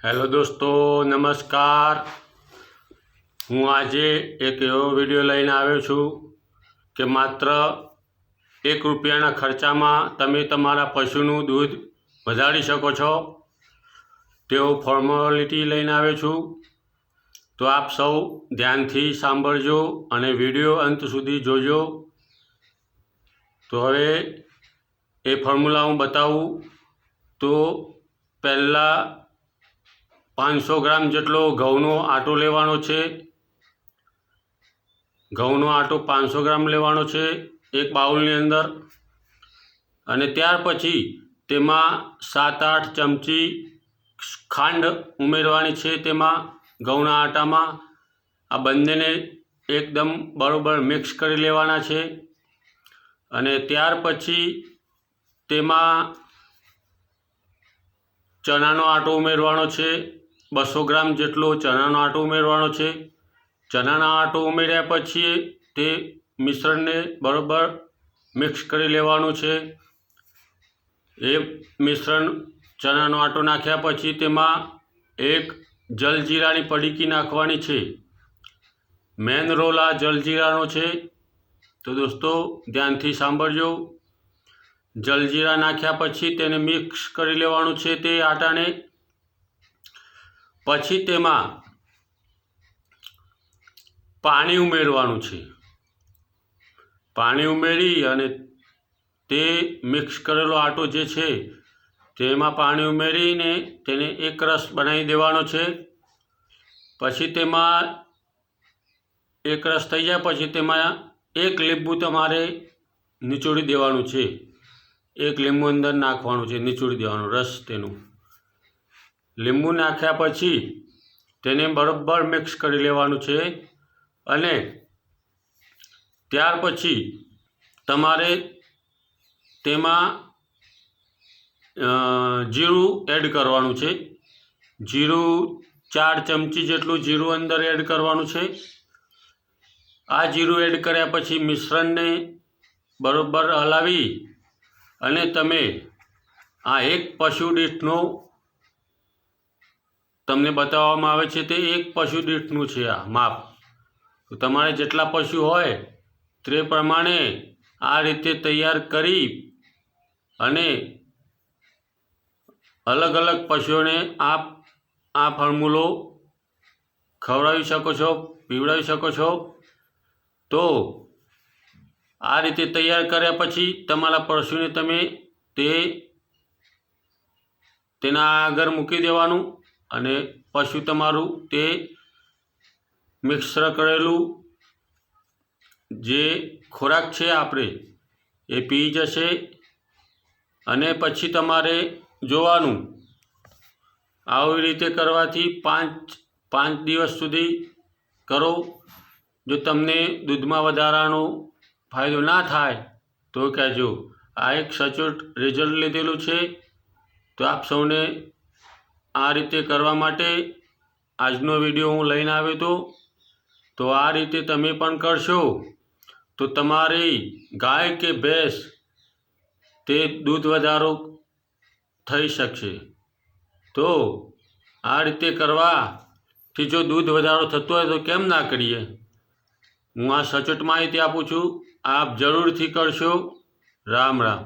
Hello દોસ્તો, નમસ્કાર। હું આજે એક એવો વિડીયો લઈને આવ્યો છું કે માત્ર ₹1ના ખર્ચામાં તમે તમારા પશુનું દૂધ વધારી શકો છો તેવો ફોર્મેલિટી લઈને આવ્યો છું। તો આપ સૌ ધ્યાનથી સાંભળજો અને વિડીયો અંત સુધી જોજો। તો હવે એ ફોર્મ્યુલા હું બતાવું। તો પહેલાં 500 ગ્રામ જેટલો ઘઉંનો આટો લેવાનો છે। ઘઉંનો આટો 500 ગ્રામ લેવાનો છે એક બાઉલની અંદર, અને ત્યાર પછી તેમાં 7-8 ચમચી ખાંડ ઉમેરવાની છે। તેમાં ઘઉંના આટામાં આ બંનેને એકદમ બરોબર મિક્સ કરી લેવાના છે। અને ત્યાર પછી તેમાં ચણાનો આટો ઉમેરવાનો છે। 200 ગ્રામ જેટલો ચણાનો આટો ઉમેરવાનો છે। ચણાનો આટો ઉમેર્યા પછી તે મિશ્રણને બરોબર મિક્સ કરી લેવાનું છે। એ મિશ્રણ ચણાનો આટો નાખ્યા પછી તેમાં એક જલજીરાની પડીકી નાખવાની છે। મેન રોલ આ જલજીરાનો છે, તો દોસ્તો ધ્યાનથી સાંભળજો। જલજીરા નાખ્યા પછી તેને મિક્સ કરી લેવાનું છે તે આટાને। પછી તેમાં પાણી ઉમેરવાનું છે। પાણી ઉમેરી અને તે મિક્સ કરેલો આટો જે છે તેમાં પાણી ઉમેરીને તેને એક રસ બનાવી દેવાનો છે। પછી તેમાં એક રસ થઈ જાય પછી તેમાં એક લીંબુ તમારે નીચોડી દેવાનું છે। એક લીંબુ અંદર નાખવાનું છે, નીચોડી દેવાનું રસ તેનું। લીંબુ નાખ્યા પછી તેને બરાબર મિક્સ કરી લેવાનું છે। અને ત્યાર પછી તમારે તેમાં જીરું એડ કરવાનું છે। જીરું 4 ચમચી જેટલું જીરું અંદર એડ કરવાનું છે। આ જીરું એડ કર્યા પછી મિશ્રણને બરાબર હલાવી અને તમે આ એક પશુ દીઠનો તમને બતાવવામાં આવે છે તે એક પશુ દીઠનું છે આ માપ। તો તમારે જેટલા પશુ હોય તે પ્રમાણે આ રીતે તૈયાર કરી અને અલગ અલગ પશુઓને આપ આ ફોર્મ્યુલો ખવડાવી શકો છો, પીવડાવી શકો છો। તો આ રીતે તૈયાર કર્યા પછી તમારા પશુને તમે તેના આગળ મૂકી દેવાનું અને પશુ તમારું તે મિક્સર કરેલું જે ખોરાક છે આપણે એ પી જશે। અને પછી તમારે જોવાનું આવી રીતે કરવાથી 5 દિવસ સુધી કરો। જો તમને દૂધમાં વધારાનો ફાયદો ના થાય તો કહેજો। આ એક સચોટ રિઝલ્ટ લીધેલું છે। તો આપ સૌને આ રીતે કરવા માટે આજનો વિડીયો હું લઈને આવ્યો હતો। તો આ રીતે તમે પણ કરશો તો તમારી ગાય કે ભેંસ તે દૂધ વધારો થઈ શકશે। તો આ રીતે કરવાથી જો દૂધ વધારો થતો હોય તો કેમ ના કરીએ। હું આ સચોટ માહિતી આપું છું, આપ જરૂરથી કરશો। રામ રામ।